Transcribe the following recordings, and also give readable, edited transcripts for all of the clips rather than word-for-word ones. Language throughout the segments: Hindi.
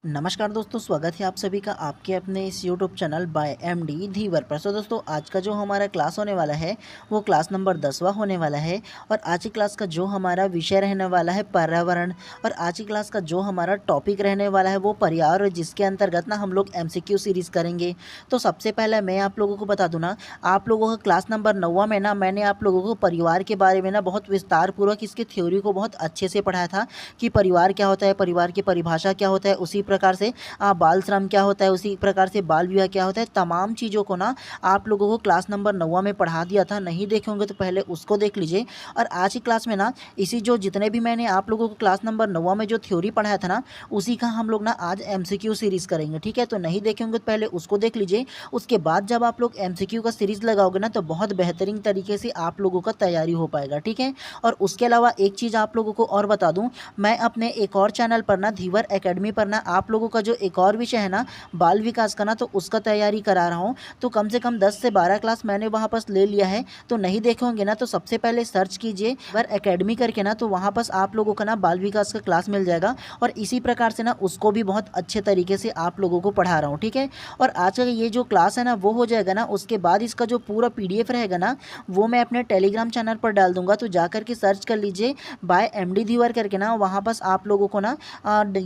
नमस्कार दोस्तों, स्वागत है आप सभी का आपके अपने इस यूट्यूब चैनल बाय एमडी धीवर पर। सो दोस्तों, आज का जो हमारा क्लास होने वाला है वो क्लास नंबर 10वां होने वाला है। और आज की क्लास का जो हमारा विषय रहने वाला है पर्यावरण। और आज की क्लास का जो हमारा टॉपिक रहने वाला है वो पर्यावरण, जिसके अंतर्गत ना हम लोग एमसीक्यू सीरीज़ करेंगे। तो सबसे पहले मैं आप लोगों को बता दूँ ना, आप लोगों का क्लास नंबर 9वां में ना मैंने आप लोगों को परिवार के बारे में ना बहुत विस्तारपूर्वक इसकी थ्योरी को बहुत अच्छे से पढ़ाया था कि परिवार क्या होता है, परिवार की परिभाषा क्या होता है, उसी प्रकार से बाल श्रम क्या होता है, उसी प्रकार से बाल विवाह क्या होता है। तमाम चीज़ों को ना आप लोगों को क्लास नंबर 9वां में पढ़ा दिया था। नहीं देखे होंगे तो पहले उसको देख लीजिए। और आज की क्लास में ना इसी जो जितने भी मैंने आप लोगों को क्लास नंबर 9वां में जो थ्योरी पढ़ाया था ना, उसी का हम लोग ना आज एमसीक्यू सीरीज़ करेंगे। ठीक है, तो नहीं देखे होंगे तो पहले उसको देख लीजिए। उसके बाद जब आप लोग एमसीक्यू का सीरीज़ लगाओगे ना तो बहुत बेहतरीन तरीके से आप लोगों का तैयारी हो पाएगा। ठीक है, और उसके अलावा एक चीज़ आप लोगों को और बता दूं, मैं अपने एक और चैनल पर ना धीवर एकेडमी पर ना आप लोगों का जो एक और विषय है ना बाल विकास का ना, तो उसका तैयारी करा रहा हूँ। तो कम से कम 10 से 12 क्लास मैंने वहाँ पर ले लिया है। तो नहीं देखे होंगे ना तो सबसे पहले सर्च कीजिए धीवर एकेडमी करके ना, तो वहाँ पर आप लोगों का ना बाल विकास का क्लास मिल जाएगा। और इसी प्रकार से ना उसको भी बहुत अच्छे तरीके से आप लोगों को पढ़ा रहा हूँ। ठीक है, और आज का ये जो क्लास है ना वो हो जाएगा ना, उसके बाद इसका जो पूरा पीडीएफ रहेगा ना वो मैं अपने टेलीग्राम चैनल पर डाल दूंगा। तो जाकर के सर्च कर लीजिए बाय एमडी धीवर करके ना, वहाँ पर आप लोगों को ना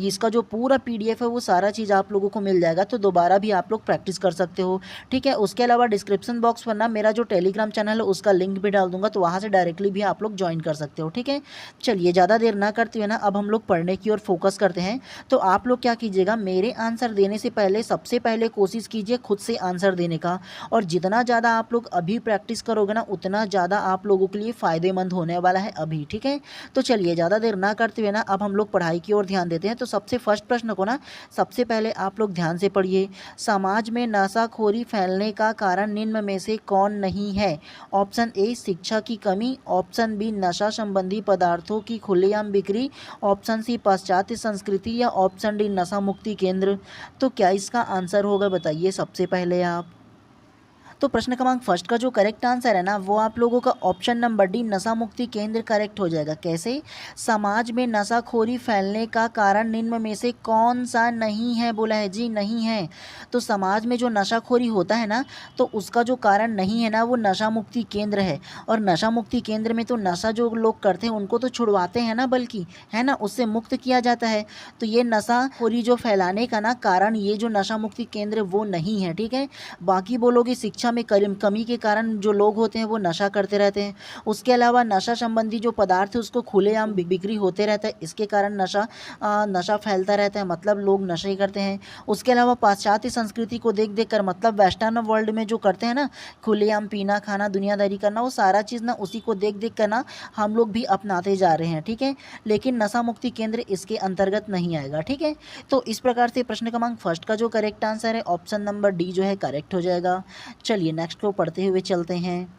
इसका जो पूरा पीडीएफ है वो सारा चीज़ आप लोगों को मिल जाएगा। तो दोबारा भी आप लोग प्रैक्टिस कर सकते हो। ठीक है, उसके अलावा डिस्क्रिप्शन बॉक्स पर ना मेरा जो टेलीग्राम चैनल है उसका लिंक भी डाल दूंगा, तो वहाँ से डायरेक्टली भी आप लोग ज्वाइन कर सकते हो। ठीक है, चलिए ज़्यादा देर ना करते हुए ना अब हम लोग पढ़ने की ओर फोकस करते हैं। तो आप लोग क्या कीजिएगा, मेरे आंसर देने से पहले सबसे पहले कोशिश कीजिए खुद से आंसर देने का। और जितना ज़्यादा आप लोग अभी प्रैक्टिस करोगे ना उतना ज़्यादा आप लोगों के लिए फ़ायदेमंद होने वाला है अभी। ठीक है, तो चलिए ज़्यादा देर ना करते हुए ना अब हम लोग पढ़ाई की ओर ध्यान देते हैं। तो सबसे फर्स्ट प्रश्न को ना सबसे पहले आप लोग ध्यान से पढ़िए। समाज में नशाखोरी फैलने का कारण निम्न में से कौन नहीं है? ऑप्शन ए शिक्षा की कमी, ऑप्शन बी नशा संबंधी पदार्थों की खुलेआम बिक्री, ऑप्शन सी पाश्चात्य संस्कृति, या ऑप्शन डी नशा मुक्ति केंद्र। तो क्या इसका आंसर होगा, बताइए सबसे पहले आप। तो प्रश्न क्रमांक फर्स्ट का जो करेक्ट आंसर है ना वो आप लोगों का ऑप्शन नंबर डी नशा मुक्ति केंद्र करेक्ट हो जाएगा। कैसे? समाज में नशाखोरी फैलने का कारण निम्न में से कौन सा नहीं है, बोला है जी, नहीं है। तो समाज में जो नशाखोरी होता है ना तो उसका जो कारण नहीं है ना वो नशा मुक्ति केंद्र है। और नशा मुक्ति केंद्र में तो नशा जो लोग करते हैं उनको तो छुड़वाते हैं ना, बल्कि है ना उससे मुक्त किया जाता है। तो ये नशाखोरी जो फैलाने का ना कारण ये जो नशा मुक्ति केंद्र वो नहीं है। ठीक है, बाकी बोलोगे शिक्षा में कमी के कारण जो लोग होते हैं वो नशा करते रहते हैं। उसके अलावा नशा संबंधी जो पदार्थ है उसको खुलेआम बिक्री होते रहता है, इसके कारण नशा फैलता रहता है, मतलब लोग नशे करते हैं। उसके अलावा पाश्चात्य संस्कृति को देख देख कर, मतलब वेस्टर्न वर्ल्ड में जो करते हैं ना खुलेआम पीना खाना दुनियादारी करना, वो सारा चीज़ ना उसी को देख देख कर ना हम लोग भी अपनाते जा रहे हैं। ठीक है, लेकिन नशा मुक्ति केंद्र इसके अंतर्गत नहीं आएगा। ठीक है, तो इस प्रकार से प्रश्न क्रमांक फर्स्ट का जो करेक्ट आंसर है ऑप्शन नंबर डी जो है करेक्ट हो जाएगा। चलिए नेक्स्ट को पढ़ते हुए चलते हैं।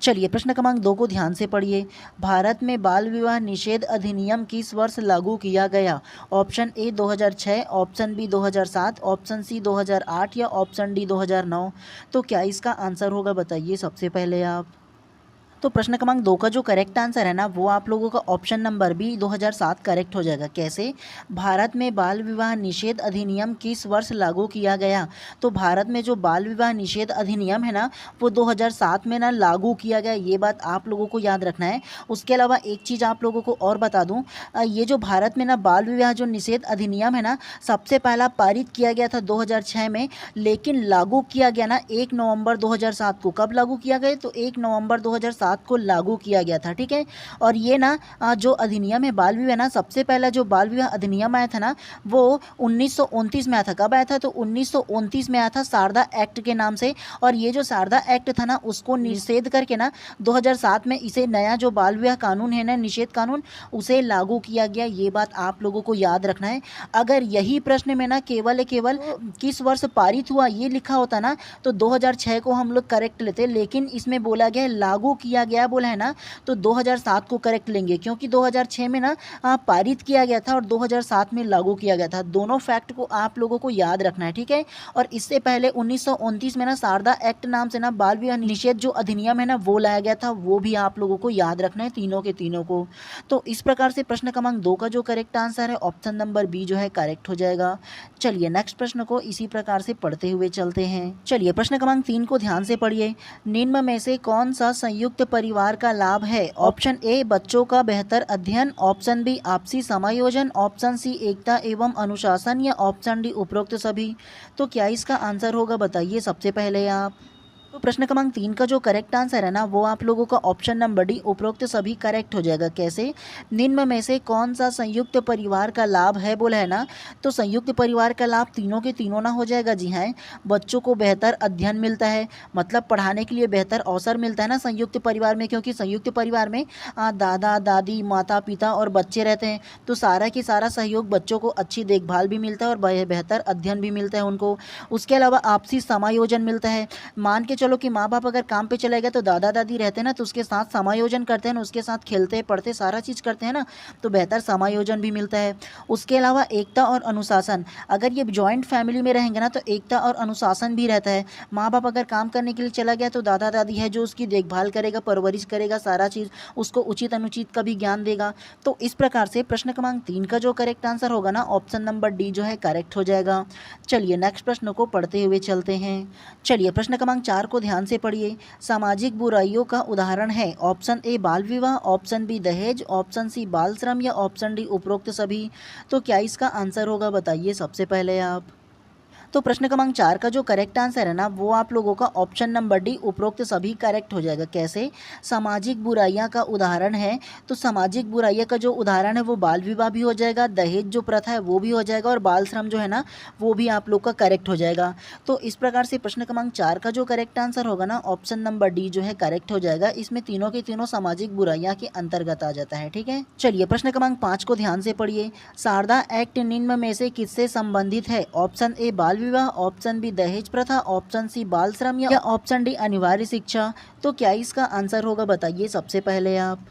चलिए प्रश्न क्रमांक 2 को ध्यान से पढ़िए। भारत में बाल विवाह निषेध अधिनियम किस वर्ष लागू किया गया? Option A 2006, option B 2007, option C 2008, या ऑप्शन डी 2009। तो क्या इसका आंसर होगा, बताइए सबसे पहले आप। तो प्रश्न क्रमांक 2 का जो करेक्ट आंसर है ना वो आप लोगों का ऑप्शन नंबर बी 2007 करेक्ट हो जाएगा। कैसे? भारत में बाल विवाह निषेध अधिनियम किस वर्ष लागू किया गया? तो भारत में जो बाल विवाह निषेध अधिनियम है ना वो 2007 में ना लागू किया गया, ये बात आप लोगों को याद रखना है। उसके अलावा एक चीज़ आप लोगों को और बता दूँ, ये जो भारत में ना बाल विवाह जो निषेध अधिनियम है ना सबसे पहला पारित किया गया था 2006 में, लेकिन लागू किया गया ना 1 नवंबर 2007 को। कब लागू किया गया? तो 1 नवंबर 2007 को लागू किया गया था। ठीक है, और ये ना जो अधिनियम है बाल विवाह ना, सबसे पहला जो बाल विवाह अधिनियम आया था ना वो 1929 में आया था। कब आया था? तो 1929 में आया था शारदा एक्ट के नाम से। और ये जो शारदा एक्ट था ना उसको निषेध करके ना 2007 में इसे नया जो बाल विवाह कानून है ना, निषेध कानून, उसे लागू किया गया। ये बात आप लोगों को याद रखना है। अगर यही प्रश्न में ना केवल किस वर्ष पारित हुआ ये लिखा होता ना तो 2006 को हम लोग करेक्ट लेते, लेकिन इसमें बोला गया है लागू किया किया गया बोला है ना, तो 2007 को करेक्ट लेंगे, क्योंकि 2006 में ना पारित किया गया था और 2007 में लागू किया गया था। दोनों फैक्ट को आप लोगों को याद रखना है, ठीक है। और इससे पहले 1929 में ना शारदा एक्ट नाम से ना बाल विवाह निषेध जो अधिनियम है ना वो लाया गया था, वो भी आप लोगों को याद रखना है, तीनों के तीनों को। तो इस प्रकार से प्रश्न क्रमांक 2 का जो करेक्ट आंसर है ऑप्शन नंबर बी जो है करेक्ट हो जाएगा। चलिए नेक्स्ट प्रश्न को इसी प्रकार से पढ़ते हुए चलते हैं। चलिए प्रश्न क्रमांक 3 को ध्यान से पढ़िए। निम्न में से कौन सा संयुक्त परिवार का लाभ है? ऑप्शन ए बच्चों का बेहतर अध्ययन, ऑप्शन बी आपसी समायोजन, ऑप्शन सी एकता एवं अनुशासन, या ऑप्शन डी उपरोक्त सभी। तो क्या इसका आंसर होगा बताइए सबसे पहले आप। तो प्रश्न क्रमांक 3 का जो करेक्ट आंसर है ना वो आप लोगों का ऑप्शन नंबर डी उपरोक्त सभी करेक्ट हो जाएगा। कैसे? निम्न में से कौन सा संयुक्त परिवार का लाभ है बोला है ना, तो संयुक्त परिवार का लाभ तीनों के तीनों ना हो जाएगा। जी हाँ, बच्चों को बेहतर अध्ययन मिलता है, मतलब पढ़ाने के लिए बेहतर अवसर मिलता है ना संयुक्त परिवार में, क्योंकि संयुक्त परिवार में दादा दादी माता पिता और बच्चे रहते हैं, तो सारा की सारा सहयोग, बच्चों को अच्छी देखभाल भी मिलता है और बेहतर अध्ययन भी मिलता है उनको। उसके अलावा आपसी समायोजन मिलता है। मान के चलो कि माँ बाप अगर काम पे चले गए तो दादा दादी रहते हैं ना, तो उसके साथ समायोजन करते हैं ना, उसके साथ खेलते पढ़ते सारा चीज़ करते हैं ना, तो बेहतर समायोजन भी मिलता है। उसके अलावा एकता और अनुशासन, अगर ये जॉइंट फैमिली में रहेंगे ना तो एकता और अनुशासन भी रहता है। माँ बाप अगर काम करने के लिए चला गया तो दादा दादी है जो उसकी देखभाल करेगा, परवरिश करेगा, सारा चीज़ उसको उचित अनुचित का भी ज्ञान देगा। तो इस प्रकार से प्रश्न क्रमांक 3 का जो करेक्ट आंसर होगा ना ऑप्शन नंबर डी जो है करेक्ट हो जाएगा। चलिए नेक्स्ट प्रश्न को पढ़ते हुए चलते हैं। चलिए प्रश्न क्रमांक 4 को ध्यान से पढ़िए। सामाजिक बुराइयों का उदाहरण है? ऑप्शन ए बाल विवाह, ऑप्शन बी दहेज, ऑप्शन सी बाल श्रम, या ऑप्शन डी उपरोक्त सभी। तो क्या इसका आंसर होगा बताइए सबसे पहले आप। तो प्रश्न क्रमांक 4 का जो करेक्ट आंसर है ना वो आप लोगों का ऑप्शन नंबर डी उपरोक्त सभी करेक्ट हो जाएगा। कैसे? सामाजिक बुराइयां का उदाहरण है, तो सामाजिक बुराइयां का जो उदाहरण है वो बाल विवाह भी हो जाएगा, दहेज जो प्रथा है वो भी हो जाएगा, और बाल श्रम जो है ना वो भी आप लोग का करेक्ट हो जाएगा। तो इस प्रकार से प्रश्न क्रमांक 4 का जो करेक्ट आंसर होगा ना ऑप्शन नंबर डी जो है करेक्ट हो जाएगा। इसमें तीनों के तीनों सामाजिक बुराइयां के अंतर्गत आ जाता है, ठीक है। चलिए प्रश्न क्रमांक 5 को ध्यान से पढ़िए। शारदा एक्ट निम्न में से किससे संबंधित है? ऑप्शन ए बाल विवाह, ऑप्शन बी दहेज प्रथा, ऑप्शन सी बाल श्रम, या ऑप्शन डी अनिवार्य शिक्षा। तो क्या इसका आंसर होगा बताइए सबसे पहले आप।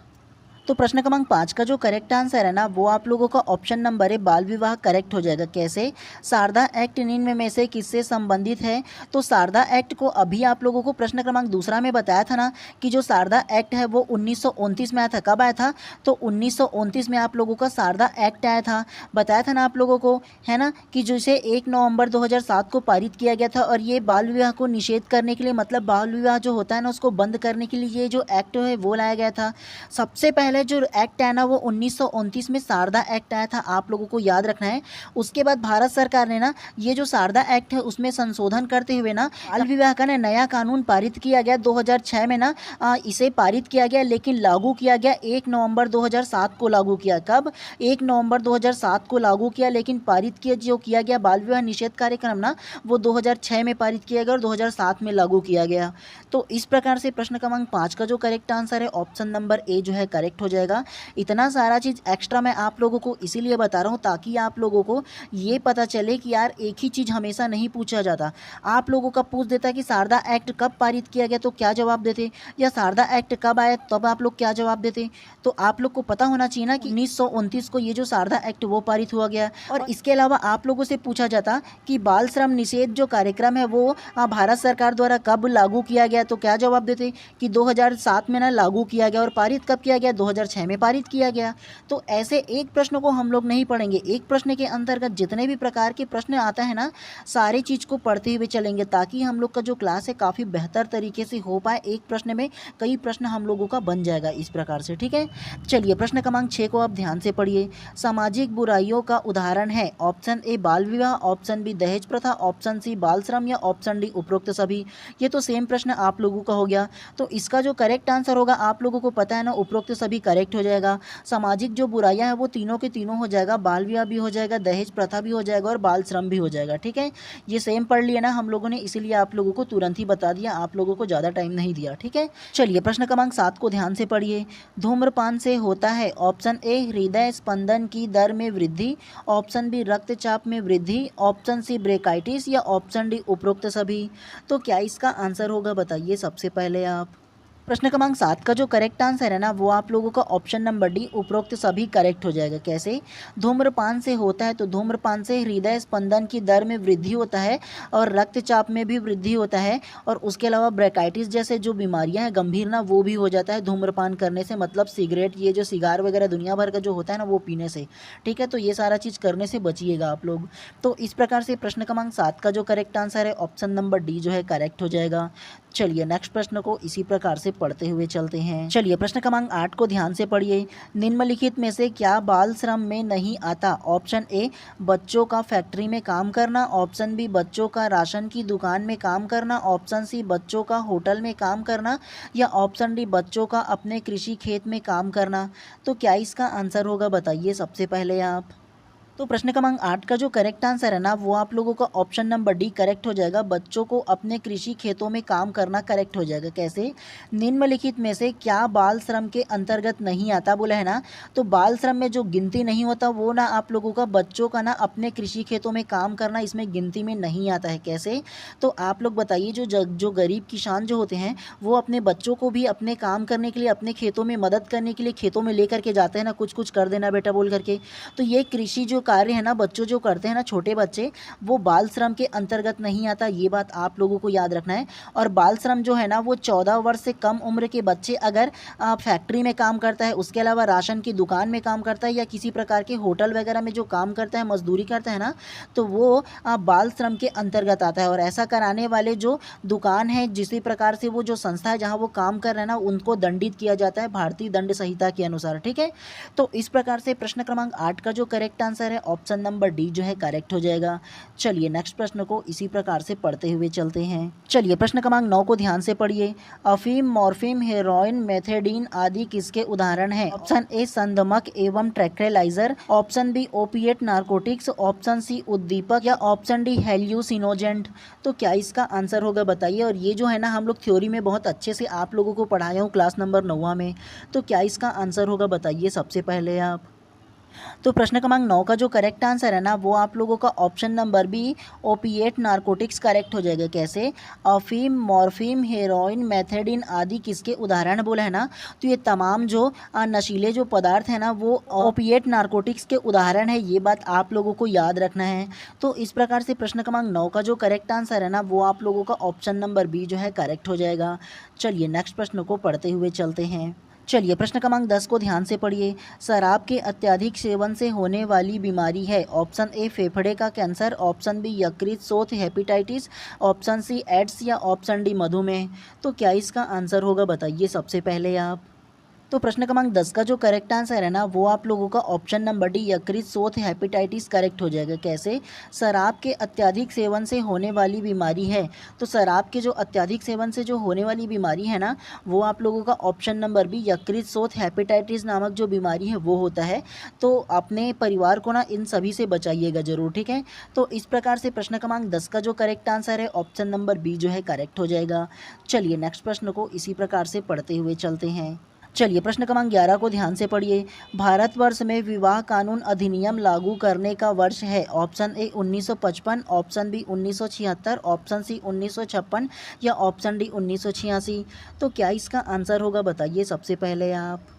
तो प्रश्न क्रमांक 5 का जो करेक्ट आंसर है ना वो आप लोगों का ऑप्शन नंबर है बाल विवाह करेक्ट हो जाएगा। कैसे? शारदा एक्ट निम्न में से किससे संबंधित है? तो शारदा एक्ट को अभी आप लोगों को प्रश्न क्रमांक दूसरा में बताया था ना कि जो शारदा एक्ट है वो 1929 में आया था। कब आया था? तो 1929 में आप लोगों का शारदा एक्ट आया था, बताया था ना आप लोगों को, है ना, कि जिसे 1 नवंबर 2007 को पारित किया गया था। और ये बाल विवाह को निषेध करने के लिए, मतलब बाल विवाह जो होता है ना उसको बंद करने के लिए ये जो एक्ट है वो लाया गया था। सबसे पहले जो एक्ट है ना वो 1929 में शारदा एक्ट आया था, आप लोगों को याद रखना है। उसके बाद भारत सरकार ने ना ये जो शारदा एक्ट है उसमें संशोधन करते हुए ना बाल विवाह का नया कानून पारित किया गया 2006 में ना, इसे पारित किया गया, लेकिन लागू किया गया 1 नवंबर 2007 को लागू किया। कब? 1 नवंबर 2007 को लागू किया, लेकिन पारित किया जो किया गया बाल विवाह निषेध कार्यक्रम ना वो 2006 में पारित किया गया और 2007 में लागू किया गया। तो इस प्रकार से प्रश्न क्रमांक 5 का जो करेक्ट आंसर है ऑप्शन नंबर ए जो है करेक्ट हो जाएगा। इतना सारा चीज़ एक्स्ट्रा मैं आप लोगों को इसीलिए बता रहा हूँ ताकि आप लोगों को ये पता चले कि यार एक ही चीज़ हमेशा नहीं पूछा जाता। आप लोगों का पूछ देता कि शारदा एक्ट कब पारित किया गया तो क्या जवाब देते, या शारदा एक्ट कब आया तब आप लोग क्या जवाब देते। तो आप लोग को पता होना चाहिए ना कि 1929 को ये जो शारदा एक्ट वो पारित हुआ गया। और इसके अलावा आप लोगों से पूछा जाता कि बाल श्रम निषेध जो कार्यक्रम है वो भारत सरकार द्वारा कब लागू किया गया तो क्या जवाब देते कि 2007 में ना लागू किया गया, और पारित कब किया गया? 2006 में पारित किया गया। तो ऐसे एक प्रश्न को हम लोग नहीं पढ़ेंगे, एक प्रश्न के अंतर्गत जितने भी प्रकार के प्रश्न आता है ना सारी चीज़ को पढ़ते हुए चलेंगे ताकि हम लोग का जो क्लास है काफ़ी बेहतर तरीके से हो पाए। एक प्रश्न में कई प्रश्न हम लोगों का बन जाएगा इस प्रकार से, ठीक है। चलिए प्रश्न क्रमांक 6 को आप ध्यान से पढ़िए। सामाजिक बुराइयों का उदाहरण है? ऑप्शन ए बाल विवाह, ऑप्शन बी दहेज प्रथा, ऑप्शन सी बाल श्रम, या ऑप्शन डी उपरोक्त सभी। ये तो सेम प्रश्न आप लोगों का हो गया, तो इसका जो करेक्ट आंसर होगा आप लोगों को पता है ना, उपरोक्त सभी करेक्ट हो जाएगा। सामाजिक जो बुराइयां हैं वो तीनों के तीनों हो जाएगा, बाल विवाह भी हो जाएगा, दहेज प्रथा भी हो जाएगा और बाल श्रम भी हो जाएगा, ठीक है। ये सेम पढ़ लिया ना हम लोगों ने, इसीलिए आप लोगों को तुरंत ही बता दिया, आप लोगों को ज़्यादा टाइम नहीं दिया, ठीक है। चलिए प्रश्न क्रमांक 7 को ध्यान से पढ़िए। धूम्रपान से होता है? ऑप्शन ए हृदय स्पंदन की दर में वृद्धि, ऑप्शन बी रक्तचाप में वृद्धि, ऑप्शन सी ब्रेकाइटिस, या ऑप्शन डी उपरोक्त सभी। तो क्या इसका आंसर होगा बताइए सबसे पहले आप। प्रश्न क्रमांक 7 का जो करेक्ट आंसर है ना वो आप लोगों का ऑप्शन नंबर डी उपरोक्त सभी करेक्ट हो जाएगा। कैसे? धूम्रपान से होता है तो धूम्रपान से हृदय स्पंदन की दर में वृद्धि होता है और रक्तचाप में भी वृद्धि होता है, और उसके अलावा ब्रेकाइटिस जैसे जो बीमारियां हैं गंभीर ना वो भी हो जाता है धूम्रपान करने से, मतलब सिगरेट, ये जो सिगार वगैरह दुनिया भर का जो होता है ना वो पीने से। ठीक है, तो ये सारा चीज़ करने से बचिएगा आप लोग। तो इस प्रकार से प्रश्न क्रमांक 7 का जो करेक्ट आंसर है ऑप्शन नंबर डी जो है करेक्ट हो जाएगा। चलिए नेक्स्ट प्रश्न को इसी प्रकार से पढ़ते हुए चलते हैं। चलिए प्रश्न क्रमांक 8 को ध्यान से पढ़िए। निम्नलिखित में से क्या बाल श्रम में नहीं आता? ऑप्शन ए बच्चों का फैक्ट्री में काम करना, ऑप्शन बी बच्चों का राशन की दुकान में काम करना, ऑप्शन सी बच्चों का होटल में काम करना, या ऑप्शन डी बच्चों का अपने कृषि खेत में काम करना। तो क्या इसका आंसर होगा बताइए सबसे पहले आप। तो प्रश्न क्रमांक 8 का जो करेक्ट आंसर है ना वो आप लोगों का ऑप्शन नंबर डी करेक्ट हो जाएगा। बच्चों को अपने कृषि खेतों में काम करना करेक्ट हो जाएगा। कैसे? निम्नलिखित में से क्या बाल श्रम के अंतर्गत नहीं आता बोला है ना, तो बाल श्रम में जो गिनती नहीं होता वो ना आप लोगों का बच्चों का ना अपने कृषि खेतों में काम करना इसमें गिनती में नहीं आता है। कैसे? तो आप लोग बताइए, जो गरीब किसान जो होते हैं वो अपने बच्चों को भी अपने काम करने के लिए अपने खेतों में मदद करने के लिए खेतों में लेकर के जाते हैं ना, कुछ कुछ कर देना बेटा बोल करके। तो ये कृषि जो कार्य है ना बच्चों जो करते हैं ना छोटे बच्चे, वो बाल श्रम के अंतर्गत नहीं आता, ये बात आप लोगों को याद रखना है। और बाल श्रम जो है ना वो 14 वर्ष से कम उम्र के बच्चे अगर फैक्ट्री में काम करता है, उसके अलावा राशन की दुकान में काम करता है या किसी प्रकार के होटल वगैरह में जो काम करता है, मजदूरी करता है ना, तो वो बाल श्रम के अंतर्गत आता है। और ऐसा कराने वाले जो दुकान है, जिसी प्रकार से वो जो संस्था है जहाँ वो काम कर रहे हैं ना, उनको दंडित किया जाता है भारतीय दंड संहिता के अनुसार। ठीक है, तो इस प्रकार से प्रश्न क्रमांक 8 का जो करेक्ट आंसर है ऑप्शन नंबर डी जो है करेक्ट हो जाएगा। चलिए नेक्स्ट प्रश्न को इसी प्रकार से पढ़ते हुए चलते हैं। चलिए प्रश्न क्रमांक 9 को ध्यान से पढ़िए। अफीम, मॉर्फिन, हेरोइन, मेथेडीन आदि किसके उदाहरण हैं? ऑप्शन ए संदमक एवं tranquilliser, option B opiate narcotics, option C उद्दीपक, या ऑप्शन डी हेल्यूसिनोजेंट। तो क्या इसका आंसर होगा बताइए। और ये जो है ना हम लोग थ्योरी में बहुत अच्छे से आप लोगों को पढ़ाया हूँ क्लास नंबर 9 में। तो क्या इसका आंसर होगा बताइए सबसे पहले आप। तो प्रश्न क्रमांक 9 का जो करेक्ट आंसर है ना वो आप लोगों का option number B opiate narcotics correct हो जाएगा। कैसे? अफीम, मॉर्फिन, हेरोइन, मेथेडीन आदि किसके उदाहरण बोला है ना, तो ये तमाम जो नशीले जो पदार्थ है ना वो ओपिएट नारकोटिक्स के उदाहरण है, ये बात आप लोगों को याद रखना है। तो इस प्रकार से प्रश्न क्रमांक 9 का जो करेक्ट आंसर है ना वो आप लोगों का ऑप्शन नंबर बी जो है करेक्ट हो जाएगा। चलिए नेक्स्ट प्रश्न को पढ़ते हुए चलते हैं। चलिए प्रश्न क्रमांक 10 को ध्यान से पढ़िए। शराब के अत्यधिक सेवन से होने वाली बीमारी है? ऑप्शन ए फेफड़े का कैंसर, ऑप्शन बी यकृत शोथ हेपेटाइटिस, ऑप्शन सी एड्स, या ऑप्शन डी मधुमेह। तो क्या इसका आंसर होगा बताइए सबसे पहले आप। तो प्रश्न क्रमांक 10 का जो करेक्ट आंसर है ना वो आप लोगों का ऑप्शन नंबर डी यकृत शोथ हेपेटाइटिस करेक्ट हो जाएगा। कैसे? शराब के अत्यधिक सेवन से होने वाली बीमारी है, तो शराब के जो अत्यधिक सेवन से जो होने वाली बीमारी है ना वो आप लोगों का ऑप्शन नंबर बी यकृत शोथ हेपेटाइटिस नामक जो बीमारी है वो होता है। तो अपने परिवार को ना इन सभी से बचाइएगा जरूर। ठीक है, तो इस प्रकार से प्रश्न क्रमांक 10 का जो करेक्ट आंसर है ऑप्शन नंबर बी जो है करेक्ट हो जाएगा। चलिए नेक्स्ट प्रश्न को इसी प्रकार से पढ़ते हुए चलते हैं। चलिए प्रश्न क्रमांक 11 को ध्यान से पढ़िए। भारतवर्ष में विवाह कानून अधिनियम लागू करने का वर्ष है? Option A 1955, option B 1976, option C 1956, या ऑप्शन डी 1986। तो क्या इसका आंसर होगा बताइए सबसे पहले आप।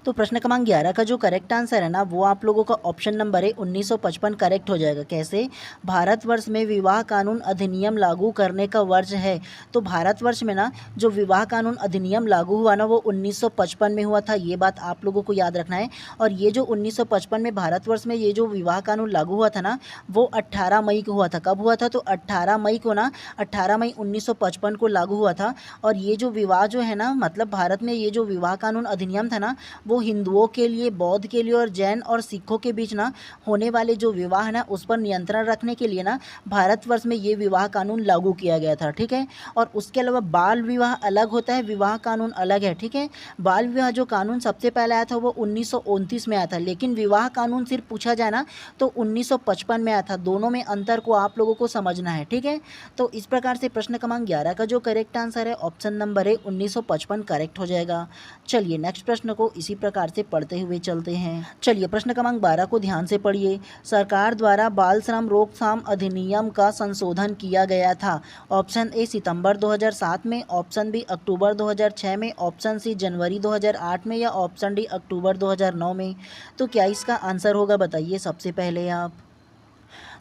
तो प्रश्न क्रमांक 11 का जो करेक्ट आंसर है ना वो आप लोगों का ऑप्शन नंबर है 1955 करेक्ट हो जाएगा। कैसे? भारतवर्ष में विवाह कानून अधिनियम लागू करने का वर्ष है, तो भारतवर्ष में ना जो विवाह कानून अधिनियम लागू हुआ ना वो 1955 में हुआ था, ये बात आप लोगों को याद रखना है। और ये जो 1955 में भारतवर्ष में ये जो विवाह कानून लागू हुआ था ना वो 18 मई को हुआ था। कब हुआ था? तो 18 मई को ना 18 मई 1955 को लागू हुआ था। और ये जो विवाह जो है ना मतलब भारत में ये जो विवाह कानून अधिनियम था ना वो हिंदुओं के लिए, बौद्ध के लिए और जैन और सिखों के बीच ना होने वाले जो विवाह है ना उस पर नियंत्रण रखने के लिए ना भारतवर्ष में ये विवाह कानून लागू किया गया था। ठीक है, और उसके अलावा बाल विवाह अलग होता है, विवाह कानून अलग है। ठीक है, बाल विवाह जो कानून सबसे पहले आया था वो 1929 में आया था, लेकिन विवाह कानून सिर्फ पूछा जाए ना तो 1955 में आया था। दोनों में अंतर को आप लोगों को समझना है। ठीक है, तो इस प्रकार से प्रश्न क्रमांक 11 का जो करेक्ट आंसर है ऑप्शन नंबर है 1955 करेक्ट हो जाएगा। चलिए नेक्स्ट प्रश्न को इसी प्रकार से पढ़ते हुए चलते हैं। चलिए प्रश्न क्रमांक 12 को ध्यान से पढ़िए। सरकार द्वारा बाल श्रम रोकथाम अधिनियम का संशोधन किया गया था। ऑप्शन ए सितंबर 2007 में, ऑप्शन बी अक्टूबर 2006 में, ऑप्शन सी जनवरी 2008 में या ऑप्शन डी अक्टूबर 2009 में। तो क्या इसका आंसर होगा बताइए सबसे पहले आप।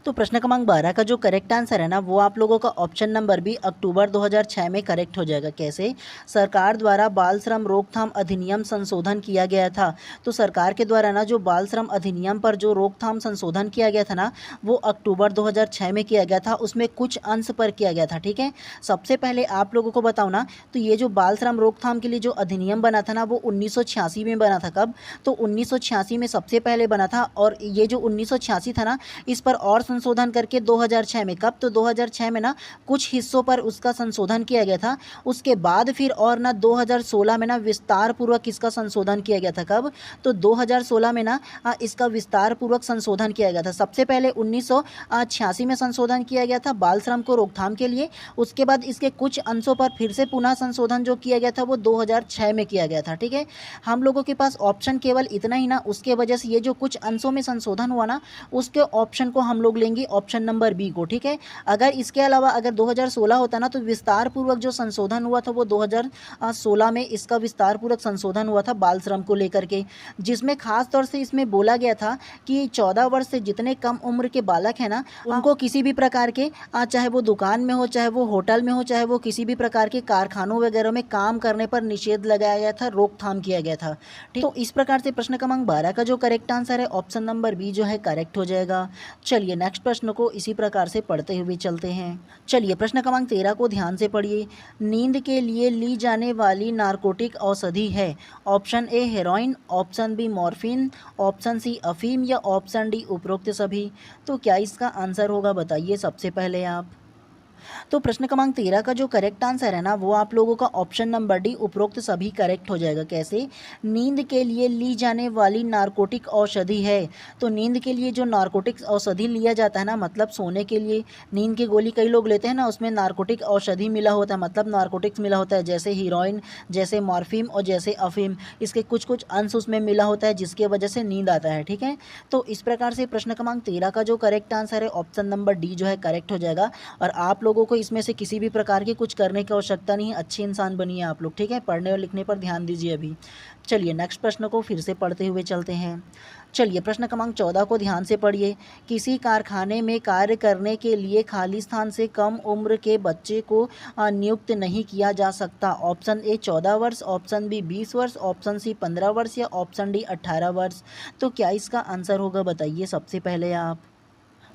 तो प्रश्न क्रमांक 12 का जो करेक्ट आंसर है ना वो आप लोगों का ऑप्शन नंबर बी अक्टूबर 2006 में करेक्ट हो जाएगा। कैसे? सरकार द्वारा बाल श्रम रोकथाम अधिनियम संशोधन किया गया था। तो सरकार के द्वारा ना जो बाल श्रम अधिनियम पर जो रोकथाम संशोधन किया गया था ना वो अक्टूबर 2006 में किया गया था। उसमें कुछ अंश पर किया गया था। ठीक है, सबसे पहले आप लोगों को बताओ ना, तो ये जो बाल श्रम रोकथाम के लिए जो अधिनियम बना था ना वो 1986 में बना था। कब? तो 1986 में सबसे पहले बना था। और ये जो 1986 था ना इस पर और संशोधन करके 2006 में, कब? तो 2006 में ना कुछ हिस्सों पर उसका संशोधन किया गया था। उसके बाद फिर और ना 2016 में ना विस्तार पूर्वक इसका संशोधन किया गया था। कब? तो 2016 में ना इसका विस्तार पूर्वक संशोधन किया गया था। सबसे पहले 1986 में संशोधन किया गया था बाल श्रम को रोकथाम के लिए। उसके बाद इसके कुछ अंशों पर फिर से पुनः संशोधन जो किया गया था वो 2006 में किया गया था। ठीक है, हम लोगों के पास ऑप्शन केवल इतना ही ना, उसके वजह से ये जो कुछ अंशों में संशोधन हुआ ना उसके ऑप्शन को हम लोग लेंगे ऑप्शन नंबर बी को। ठीक है, अगर इसके अलावा अगर 2016 होता ना तो विस्तार पूर्वक जो संशोधन हुआ था वो 2016 में इसका विस्तार पूर्वक संशोधन हुआ था बाल श्रम को लेकर के, जिसमें खास तौर से इसमें बोला गया था कि 14 वर्ष से जितने कम उम्र के बालक हैं ना उनको किसी भी प्रकार के चाहे वो दुकान में हो, चाहे वो होटल में हो, चाहे वो किसी भी प्रकार के कारखानों वगैरह में काम करने पर निषेध लगाया गया था, रोकथाम किया गया था। ठीक, तो इस प्रकार से प्रश्न क्रमांक 12 का जो करेक्ट आंसर है ऑप्शन नंबर बी जो है करेक्ट हो जाएगा। चलिए नेक्स्ट प्रश्न को इसी प्रकार से पढ़ते हुए चलते हैं। चलिए प्रश्न क्रमांक 13 को ध्यान से पढ़िए। नींद के लिए ली जाने वाली नारकोटिक औषधि है। Option A heroin, option B morphine, option C अफीम या ऑप्शन डी उपरोक्त सभी। तो क्या इसका आंसर होगा बताइए सबसे पहले आप। तो प्रश्न क्रमांक 13 का जो करेक्ट आंसर है ना वो आप लोगों का ऑप्शन नंबर डी उपरोक्त सभी करेक्ट हो जाएगा। कैसे? नींद के लिए ली जाने वाली नारकोटिक औषधि है। तो नींद के लिए जो नारकोटिक औषधि लिया जाता है ना, मतलब सोने के लिए नींद की गोली कई लोग लेते हैं ना, उसमें नारकोटिक औषधि मिला होता है, मतलब नारकोटिक्स मिला होता है, जैसे हीरोइन, जैसे मॉर्फिन और जैसे अफीम। इसके कुछ कुछ अंश उसमें मिला होता है जिसकी वजह से नींद आता है। ठीक है, तो इस प्रकार से प्रश्न क्रमांक 13 का जो करेक्ट आंसर है ऑप्शन नंबर डी जो है करेक्ट हो जाएगा। और आप लोगों को इसमें से किसी भी प्रकार की कुछ करने की आवश्यकता नहीं है, अच्छे इंसान बनिए आप लोग। ठीक है, पढ़ने और लिखने पर ध्यान दीजिए अभी। चलिए नेक्स्ट प्रश्न को फिर से पढ़ते हुए चलते हैं। चलिए प्रश्न क्रमांक 14 को ध्यान से पढ़िए। किसी कारखाने में कार्य करने के लिए खाली स्थान से कम उम्र के बच्चे को नियुक्त नहीं किया जा सकता। ऑप्शन ए 14 वर्ष, ऑप्शन बी 20 वर्ष, ऑप्शन सी 15 वर्ष या ऑप्शन डी 18 वर्ष। तो क्या इसका आंसर होगा बताइए सबसे पहले आप।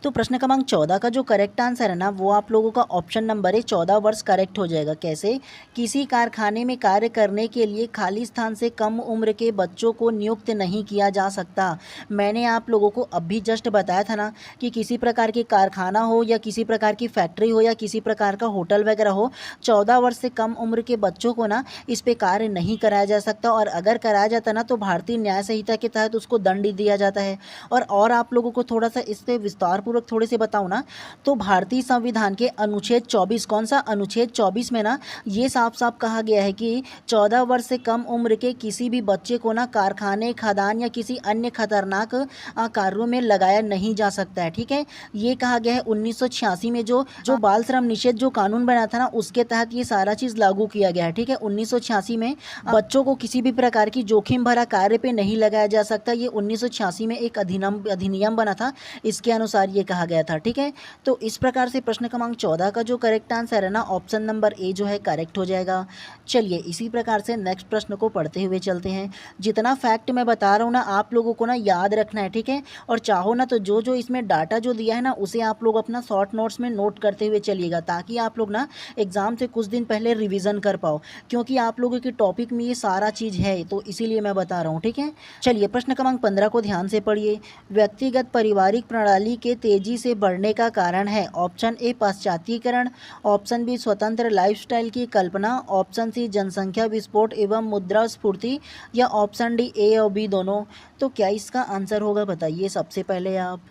तो प्रश्न क्रमांक 14 का जो करेक्ट आंसर है ना वो आप लोगों का ऑप्शन नंबर है 14 वर्ष करेक्ट हो जाएगा। कैसे? किसी कारखाने में कार्य करने के लिए खाली स्थान से कम उम्र के बच्चों को नियुक्त नहीं किया जा सकता। मैंने आप लोगों को अभी जस्ट बताया था ना कि किसी प्रकार के कारखाना हो या किसी प्रकार की फैक्ट्री हो या किसी प्रकार का होटल वगैरह हो, 14 वर्ष से कम उम्र के बच्चों को ना इस पर कार्य नहीं कराया जा सकता। और अगर कराया जाता ना तो भारतीय न्याय संहिता के तहत उसको दंड दिया जाता है। और आप लोगों को थोड़ा सा इससे विस्तार पूर्वक थोड़े से बताऊं ना तो भारतीय संविधान के अनुच्छेद 24, कौन सा अनुच्छेद 24 में ना ये साफ साफ कहा गया है कि 14 वर्ष से कम उम्र के किसी भी बच्चे को ना कारखाने, खदान या किसी अन्य खतरनाक कार्यों में लगाया नहीं जा सकता है। ठीक है, ये कहा गया है 1986 में जो बाल श्रम निषेध जो कानून बना था ना उसके तहत ये सारा चीज लागू किया गया है। ठीक है, 1986 में बच्चों को किसी भी प्रकार की जोखिम भरा कार्य पे नहीं लगाया जा सकता। ये 1986 में एक अधिनियम बना था, इसके अनुसार ये कहा गया था। ठीक है, तो इस प्रकार से प्रश्न क्रमांक 14 का जो करेक्ट आंसर है ना ऑप्शन नंबर ए जो है करेक्ट हो जाएगा। चलिए इसी प्रकार से नेक्स्ट प्रश्न को पढ़ते हुए चलते हैं। जितना फैक्ट मैं बता रहा हूँ ना आप लोगों को ना याद रखना है। ठीक है, और चाहो ना तो जो जो इसमें डाटा जो दिया है ना उसे आप लोग अपना शॉर्ट नोट्स में नोट करते हुए चलिएगा, ताकि आप लोग ना एग्जाम से कुछ दिन पहले रिविजन कर पाओ, क्योंकि आप लोगों के टॉपिक में ये सारा चीज़ है, तो इसीलिए मैं बता रहा हूँ। ठीक है, चलिए प्रश्न क्रमांक 15 को ध्यान से पढ़िए। व्यक्तिगत पारिवारिक प्रणाली के तेजी से बढ़ने का कारण है। ऑप्शन ए पाश्चात्यीकरण, ऑप्शन बी स्वतंत्र लाइफस्टाइल की कल्पना, ऑप्शन सी जनसंख्या विस्फोट एवं मुद्रास्फीति या ऑप्शन डी ए और बी दोनों। तो क्या इसका आंसर होगा बताइए सबसे पहले आप।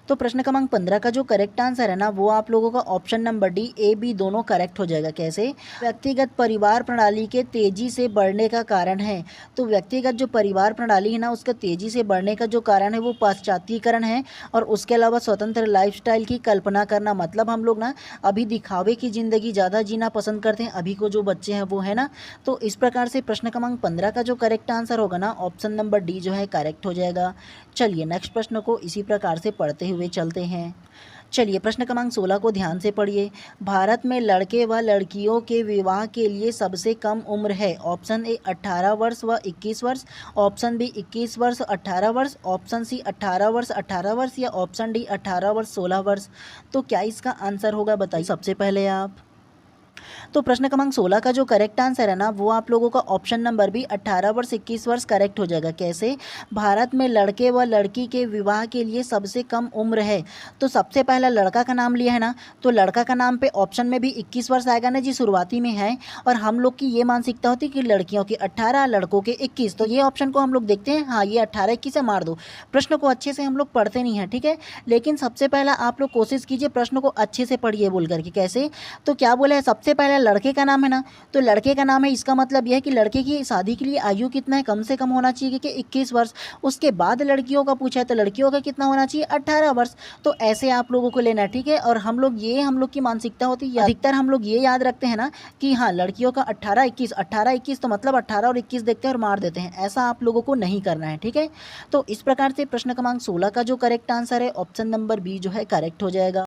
तो प्रश्न क्रमांक 15 का जो करेक्ट आंसर है ना वो आप लोगों का option number D A B दोनों करेक्ट हो जाएगा। कैसे? व्यक्तिगत परिवार प्रणाली के तेजी से बढ़ने का कारण है। तो व्यक्तिगत जो परिवार प्रणाली है ना उसका तेजी से बढ़ने का जो कारण है वो पाश्चात्यीकरण है और उसके अलावा स्वतंत्र लाइफस्टाइल की कल्पना करना। मतलब हम लोग ना अभी दिखावे की ज़िंदगी ज़्यादा जीना पसंद करते हैं, अभी को जो बच्चे हैं वो है ना। तो इस प्रकार से प्रश्न क्रमांक 15 का जो करेक्ट आंसर होगा ना ऑप्शन नंबर डी जो है करेक्ट हो जाएगा। चलिए नेक्स्ट प्रश्न को इसी प्रकार से पढ़ते हुए चलते हैं। चलिए प्रश्न क्रमांक 16 को ध्यान से पढ़िए। भारत में लड़के व लड़कियों के विवाह के लिए सबसे कम उम्र है। ऑप्शन ए 18 वर्ष व 21 वर्ष, ऑप्शन बी 21 वर्ष 18 वर्ष, ऑप्शन सी 18 वर्ष 18 वर्ष या ऑप्शन डी 18 वर्ष 16 वर्ष। तो क्या इसका आंसर होगा बताइए सबसे पहले आप। तो प्रश्न क्रमांक 16 का जो करेक्ट आंसर है ना वो आप लोगों का ऑप्शन नंबर बी 18 वर्ष 21 वर्ष करेक्ट हो जाएगा। कैसे? भारत में लड़के व लड़की के विवाह के लिए सबसे कम उम्र है। तो सबसे पहला लड़का का नाम लिया है ना, तो लड़का का नाम पे ऑप्शन में भी 21 वर्ष आएगा ना जी, शुरुआती में है। और हम लोग की ये मानसिकता होती है कि लड़कियों की 18 लड़कों के 21, तो ये ऑप्शन को हम लोग देखते हैं, हाँ ये 18 21 से मार दो। प्रश्न को अच्छे से हम लोग पढ़ते नहीं हैं, ठीक है। लेकिन सबसे पहला आप लोग कोशिश कीजिए प्रश्न को अच्छे से पढ़िए बोल करके। कैसे? तो क्या बोला है, सबसे पहले लड़के का नाम है ना, तो लड़के का नाम है, इसका मतलब यह है कि लड़के की शादी के लिए आयु कितना है, कम से कम होना चाहिए कि 21 वर्ष। उसके बाद लड़कियों का पूछा है तो लड़कियों का कितना होना चाहिए, 18 वर्ष। तो ऐसे आप लोगों को लेना है, ठीक है। और हम लोग की मानसिकता होती है, अधिकतर हम लोग ये याद रखते हैं ना कि हाँ लड़कियों का 18 21 तो मतलब 18 और 21 देखते हैं और मार देते हैं। ऐसा आप लोगों को नहीं करना है, ठीक है। तो इस प्रकार से प्रश्न क्रमांक 16 का जो करेक्ट आंसर है ऑप्शन नंबर बी जो है करेक्ट हो जाएगा।